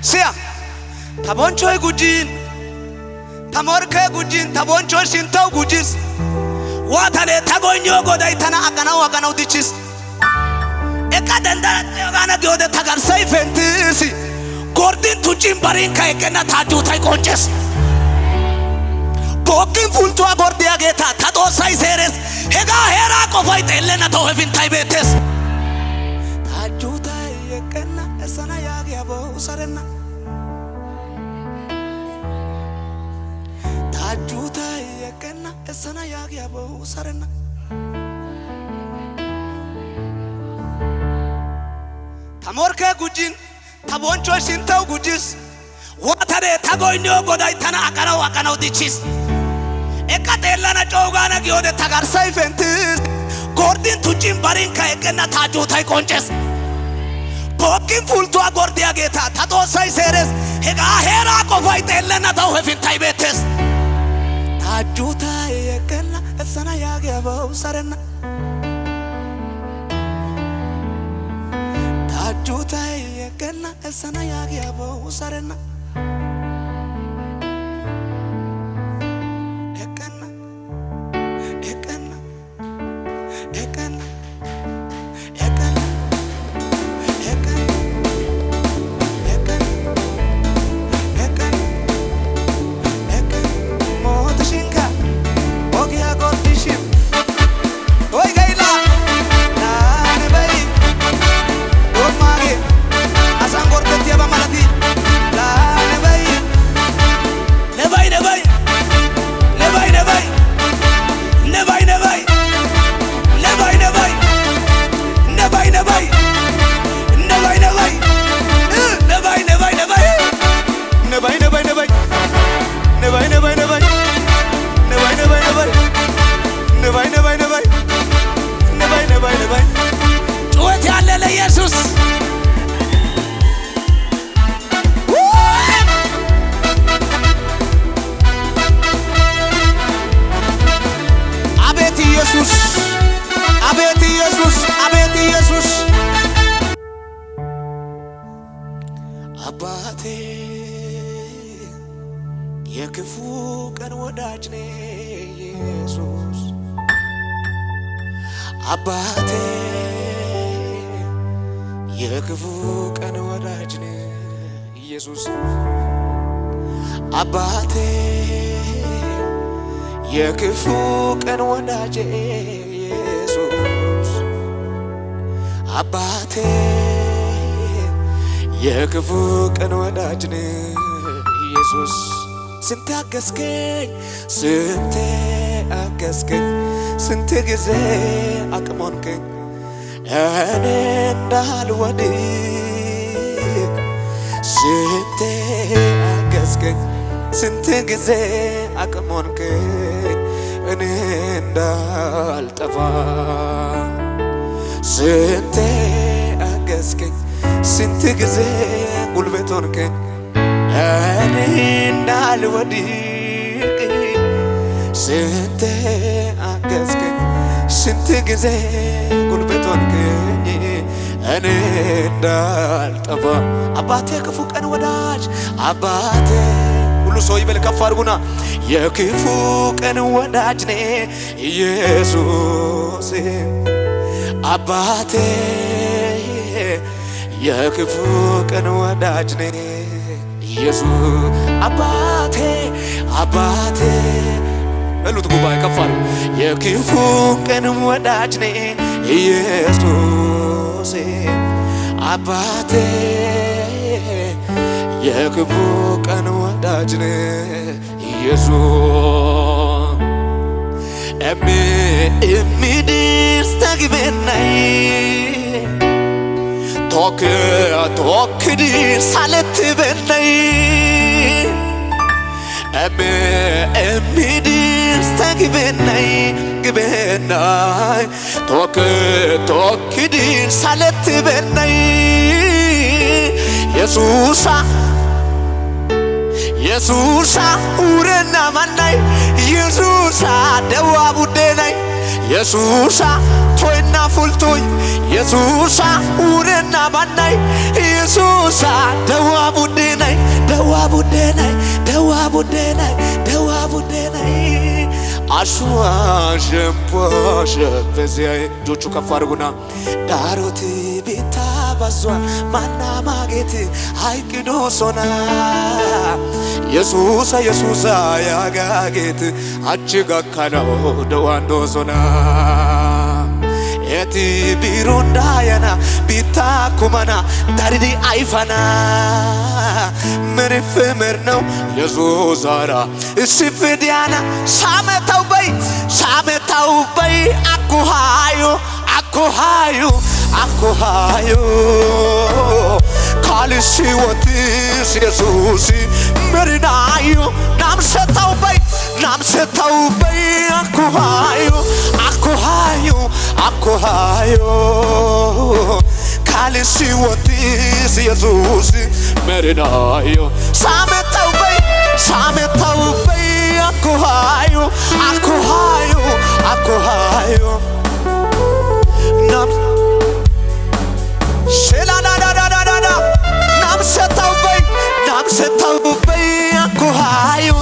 Sia Taboncho gujin Tamorke gujin Taboncho sintau gujis Watane tagonyo godai tana agana udichis Eka denda yogana gyode tagar saifentisi Gordin tuchim barinka ekena tajutai konches Bokin fultua gordia geta tado sai seres Hega hera kofai telena tohe fintai betes Tajutai ekena esana yagi abo usarena Tajutai ekena esana yagi abo usarena Tamorke gujin Taboncho sintau gujis Watane tagoinyo godai tana agana udichis Eka telana chogana gyode tagar saifentis Gordin tuchim barinka ekena tajutai konches Bokin fultua gordia geta tado sai seres Hega hera kofai telena tohe fintai betes Tajutai ekena esana yagi abo usarena Tajutai ekena esana yagi abo usarena አባቴ የክፉ ቀን ወዳጅ ነህ ኢየሱስ አባቴ የክፉ ቀን ወዳጅ ነህ ኢየሱስ አባቴ የክፉ ቀን ወዳጅ ኢየሱስ አባቴ የክፉ ቀን ወዳጅ ነህ ኢየሱስ ስንት አገዝከኝ ስንት ጊዜ አቅሞንከኝ እኔ እንዳልወድቅ ስንት አገዝከኝ ስንት ጊዜ አቅሞንከኝ እኔ እንዳልጠፋ ስንት አገዝከኝ ስንት ጊዜ ጉልበት ሆንከኝ እኔ እንዳልወድቅ ስንት አገዝከኝ ስንት ጊዜ ጉልበት ሆንከኝ እኔ እንዳልጠፋ አባቴ ክፉ ቀን ወዳጅ አባቴ ሁሉ ሰው ይበል ከፍ አድርጉና የክፉ ቀን ወዳጅ ነህ ኢየሱስ አባቴ የክፉ ቀን ወዳጅ ነህ ኢየሱስ አባቴ እሉት ጉባኤ ከፍ አድርጉ የክፉ ቀን ወዳጅ ነህ ኢየሱስ አባቴ የክፉ ቀን ወዳጅ ነህ ኢየሱስ እምድር ተግበናይ ቶክድ ሳለት በናይ እምድር ተግበናይ ቶክድ ሳለት በናይ ኢየሱሳ ኡረና ማናይ ኢየሱሳ ደዋ ቡደናይ ኢየሱሳ ቶይና ፉልቶይ ኢየሱሳ ኡረና ማናይ ኢየሱሳ ደዋ ቡደናይ ቡዴናይ ደዋ ቡዴናይ አሹዋ ሸምፖሽ በዚያይ ጆቹ ከፍ አድርጉና ዳሮት ቢታ ባዟን ማና ማጌት አይቅዶ ሶና ኢየሱስ ኢየሱስ ያጋጌት አጭጋካናው ደዋንዶ ሶና ኤቲ ቢሮንዳያና ቢታ ኩማና ዳሪዲ አይፋና ምርፍምር ነው የዞዛራ እስፍዲያና ሳመታው በይ አኩሃዩ ካልሲ ወትስ ኢየሱስ መሪናዩ ናምሰታው በይ አኩሃዩ ካልሲ ወትስ ኢየሱስ መሪናዩ ሳመታው በይ አኩሃዩ nam shela nam setau bay akohayo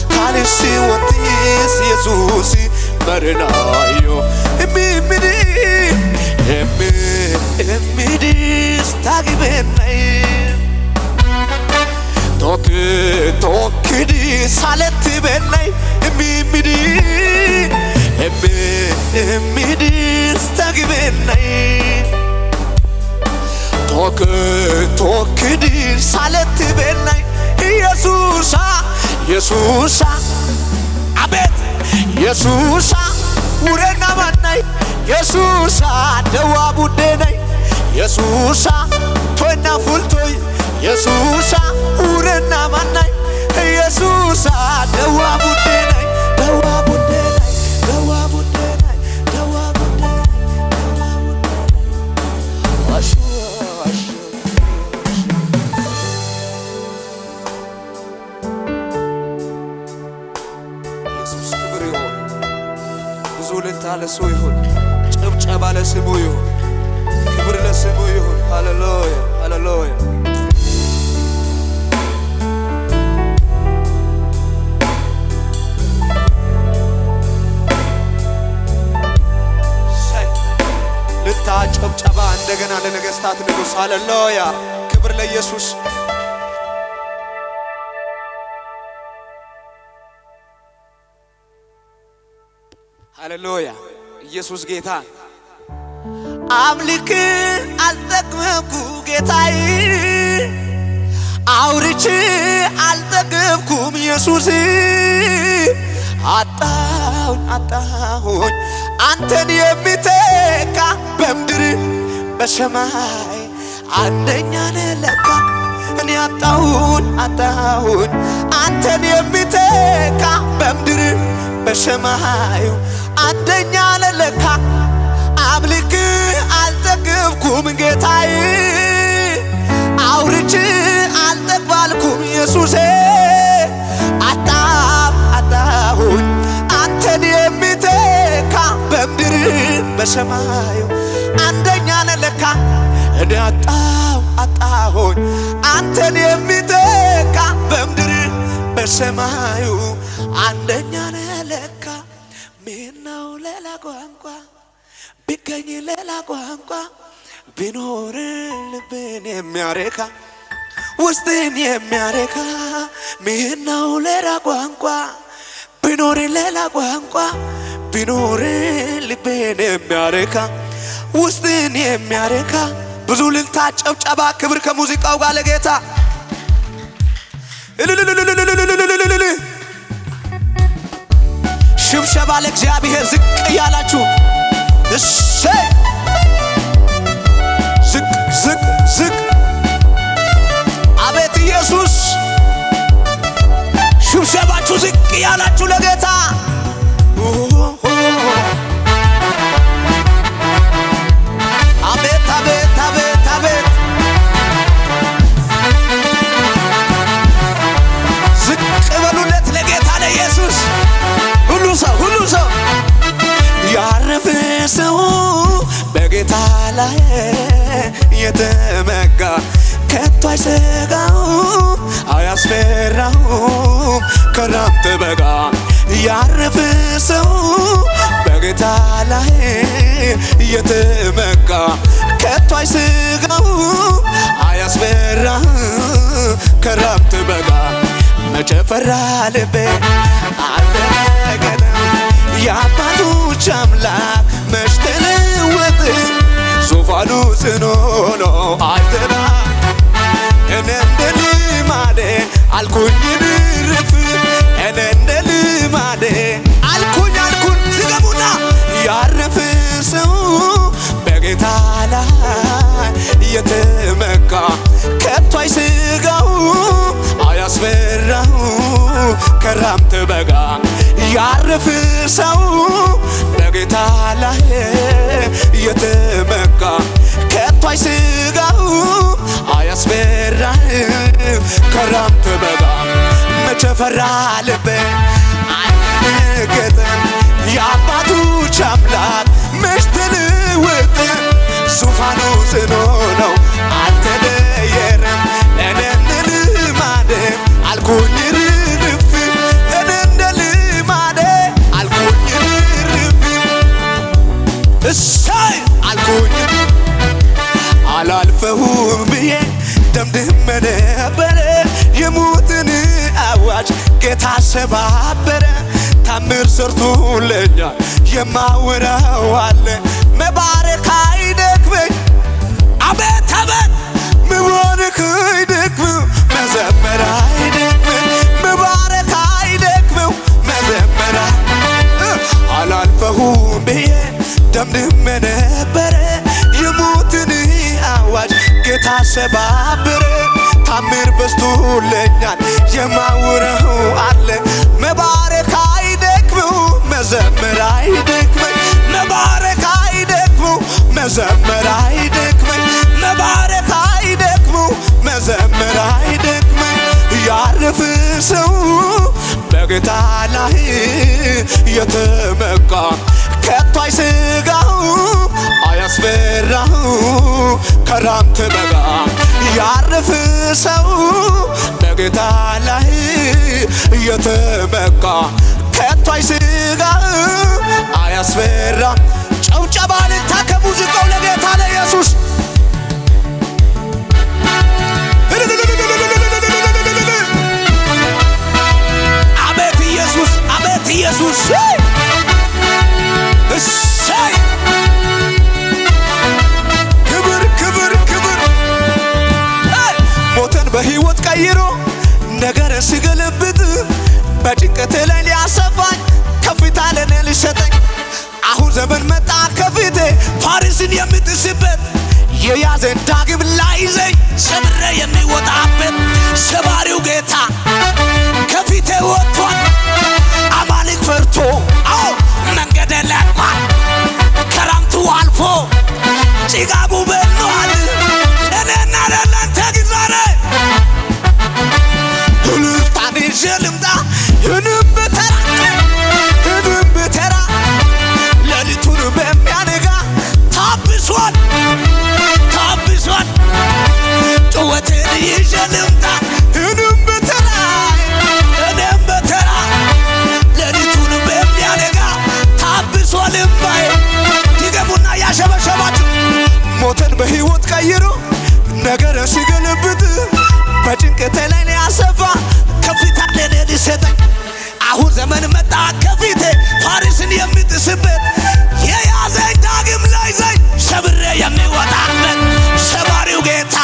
kalisi watis Jesus marinayo emidi stagibenay tokidi saleti benay emidi stagibenay tokidi saleti benay Yesusa abet Yesusa urena manay Yesusa dewa budenay Yesusa toina fultoy Yesusa urena manay Yesusa dewa budenay ለሱ ይሁን ጭብጨባ ለስሙ ይሁን ክብር ለስሙ ይሁን ሃሌሉያ ሃሌሉያ ልታ ጭብጨባ እንደገና ለነገስታት ንጉስ ሃሌሉያ ክብር ለኢየሱስ ሃሌሉያ ኢየሱስ ጌታ አምልክ አልጠግብኩ ጌታዬ አውርቼ አልጠግብኩም ኢየሱስ አጣሁኝ አንተን የሚተካ በምድር በሰማይ አንደኛ ነህ ለካ እኔ አጣሁኝ አንተን የሚተካ በምድር በሰማዩ አንደኛ ነህ ለካ አምልክ አልጠግብኩም ጌታዬ አውርቼ አልጠግባልኩም ኢየሱሴ አጣሁኝ አንተን የሚተካ በምድር በሰማዩ አንደኛ ነህ ለካ እኔ አጣሁኝ አንተን የሚተካ በምድር በሰማዩ አንደኛ ነህ ለካ ምነው ሌላ ቋንቋ ቢገኝ ሌላ ቋንቋ ቢኖር ልብን የሚያረካ ውስጥን የሚያረካ ምነው ሌላ ቋንቋ ቢኖር ሌላ ቋንቋ ቢኖር ልብን የሚያረካ ውስጥን የሚያረካ ብዙ ልልታ ጨብጨባ ክብር ከሙዚቃው ጋር ለጌታ ሽብሸባ ለእግዚአብሔር ዝቅ ያላችሁ እሰይ ዝቅ አቤት ኢየሱስ ሽብሸባችሁ ዝቅ ያላችሁ ለጌታ አቤት አቤት አቤት አቤት ዝቅ በሉለት ለጌታ ለኢየሱስ ሁሉ ሰው ያረፈ ሰው በጌታ ላይ የተመጋ ከቶ አይሰጋው አያስፈራው ክረምት በጋ ያረፈ ሰው በጌታ ላይ የተመካ ከቶ አይሰጋው አያስፈራው ክረምት በጋ መቼ ፈራ ልቤ አልደነገጠም የአባቶች አምላክ መች ተለወጠ ዙፋኑ ጽኑ ነው አይተና እኔ እንደ ልማዴ አልኩኝ ልርፍ እኔ እንደ ልማዴ አልኩኝ ዝገቡና ያረፈ ሰው በጌታ ላይ የተመካ ከቶ አይሰጋው አያስፈራው ክረምት በጋ ያረፈ ሰው በጌታ ላይ የተመካ ከቶ አይሰጋው አያስፈራው ክረምት በጋ መቼ ፈራ ልቤ አልደነገጠም የአባቶች አምላክ መች ተለወጠ ዙፋኑ ጽኑ ነው አልተቀየረም እኔ እንደ ልማዴ አልኩኝ ልርፍ እኔ እንደ ልማዴ አልኩኝ ልርፍ እሰይ አልኩኝ አላልፈውም ብዬ ደምድሜ ነበረ የሞትን አዋጅ ጌታ ሰባበረ ታምር ሰርቶልኛል የማወራው አለ መባረክ አይደክመኝ አቤት አቤት መባረክ አይደክመው መዘመር አይደክመው መባረክ አይደክመው መዘመር አላልፈውም ብዬ ደምድሜ ነበረ የሞትን አዋጅ ጌታ ሰባበረ ታምር በዝቶልኛል የማወራው አለ መባረክ አይደክመው መዘመር አይደክመኝ መባረክ አይደክመው መዘመር አይደክመኝ መባረክ አይደክመው መዘመር አይደክመኝ ያረፈ ሰው በጌታ ላይ የተመካ ከቶ አይሰጋው አያስፈራው ክረምት በጋ ያረፈ ሰው በጌታ ላይ የተመካ ከቶ አይሰጋው አያስፈራ ጨብጨባ ልታ ከሙዚቃው ለጌታ ለኢየሱስ አቤት ኢየሱስ አቤት ኢየሱስ እሰይ ክብር ክብር ክብር ሞትን በሕይወት ቀይሮ ነገር ሲገለብጥ በጭንቀት ላይ ሊያሰፋኝ ከፍታ ለኔ ሊሰጠኝ አሁን ዘመን መጣ ከፊቴ ፋሪስን የምጥስበት የያዘን ዳግም ላይዘኝ ሰብሬ የሚወጣበት ሰባሪው ጌታ ከፊቴ ወጥቷል አማልክ ፈርቶ አዎ መንገድ ለቋል ክረምቱ አልፎ ጭጋቡ በኗል እኔና ለእናንተ ግን ዛሬ ልልታን ይዤ ልምጣ እኔም በተራ ሌሊቱን በሚያነጋ ታብሷል ጩኸቴን ይዤ ልምጣ እኔም በተራ ሌሊቱን በሚያነጋ ታብሷል እምባዬ ድገሙና ያሸበሸባችሁ ሞትን በሕይወት ቀይሮ ነገር ሲገለብጥ በጭንቀቴ ላይ ሊያሰፋ ከፍታ ለኔ ሊሰጠኝ አሁን ዘመን መጣ ከፊቴ ፋሪስን የምጥስበት የያዘኝ ዳግም ላይዘኝ ሰብሬ የሚወጣበት ሰባሪው ጌታ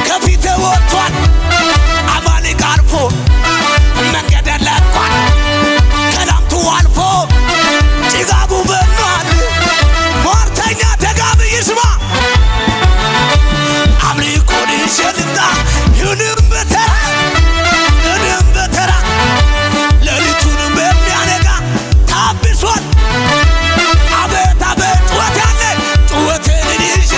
ከፊቴ ወጥቷል አማልክ አልፎ መንገድ ለቋል ክረምቱ አልፎ ጭጋቡ በኗል ሟርተኛ ደጋሚ ይስማ አምልኮን ይዤ ልምጣ እኔም በተራ ሌሊቱን በሚያነጋ ታብሷል አቤት አቤት ጩኸት ያለ ጩኸቴን ይዤ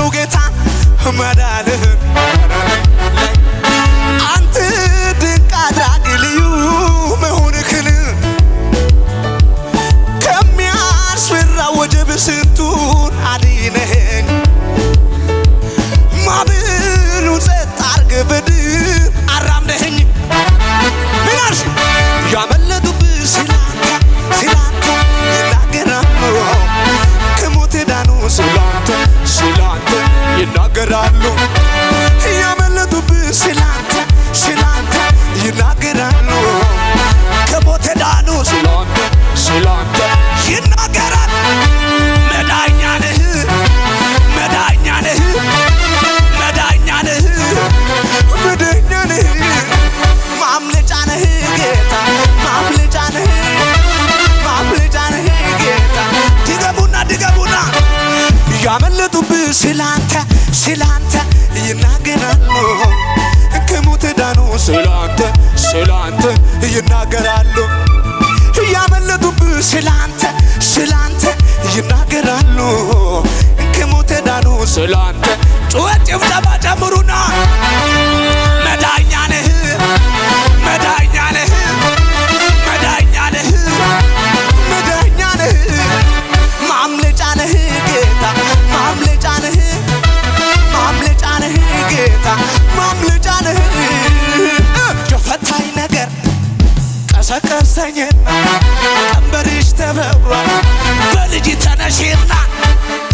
ነው ጌታ መዳንህን አንተ ድንቅ አድራጊ ልዩ መሆንህን ከሚያስፈራ ወጀብ ስንቱን አድነኸኝ ማዕበሉን ጸጥ አድርገህ በድል አራምደኸኝ ምናልሽ ያመለጡብህ ስላንተ ይናገራሉ ከሞት ዳኑ ስላንተ ይናገራሉ ያመለጡብህ ስላንተ ይናገራሉ ከሞት ዳኑ ስላንተ ይናገራል መዳኛ ነህ ማምለጫ ነህ ጌታ ማምለጫ ነህ ጌታ ድገሙና ያመለጡብህ ስላንተ ይናገራሉ ከሞት ዳኑ ስላንተ ይናገራሉ ያመለጡብህ ስላንተ ይናገራሉ ከሞት ዳኑ ስላንተ ጩኸት ጭብጨባ ጨምሩና መዳኛ ነህ ማምለጫ ነህ ጌታ ማምለጫ ነህ ጌታ ማምለጫ ነህ የፈታኝ ነገር ቀሰቀሰኝና ቀንበርሽ ተበብሯል በልጅ ተነሽና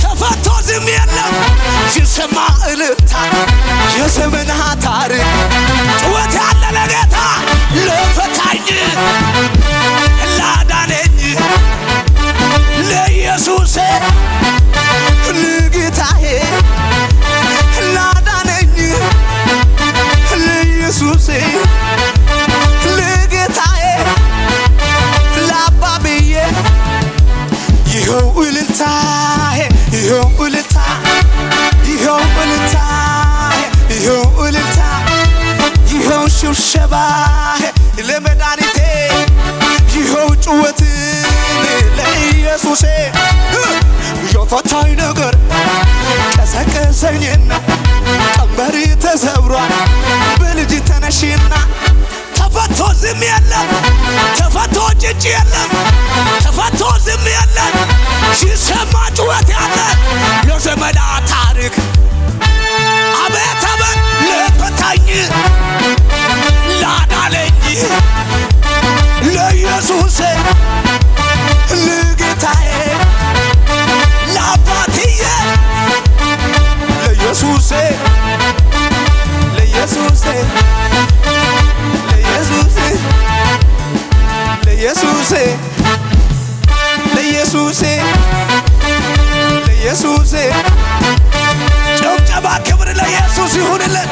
ተፈቶ ዝም የለም ይሰማ እልልታ የዘመናት ታሪክ ጩኸት ያለ ለጌታ ለፈታኝ ላዳነኝ ለኢየሱስ ለጌታዬ ላዳነኝ ለኢየሱስ ለጌታዬ ለአባብዬ ይኸው እልልታዬ ይኸው እልልታ ይኸው ሽብሸባዬ ለመድኃኒቴ ይኸው ጩኸትን ለኢየሱሴ የፈታኝ ነገር ቀሰቀሰኝና ቀንበሬ ተሰብሯል በልጅ ተነሽና ተፈቶ ዝም የለም ተፈቶ ጭጭ የለም ተፈቶ ዝም የለም ሲሰማ ጩኸት ያለ ለዘመናት ታሪክ አቤት ለፈታኝ ላዳነኝ ለኢየሱስ ለጌታዬ ለአባትዬ ለኢየሱስ ጭብጨባ ክብር ለኢየሱስ ይሁንልን።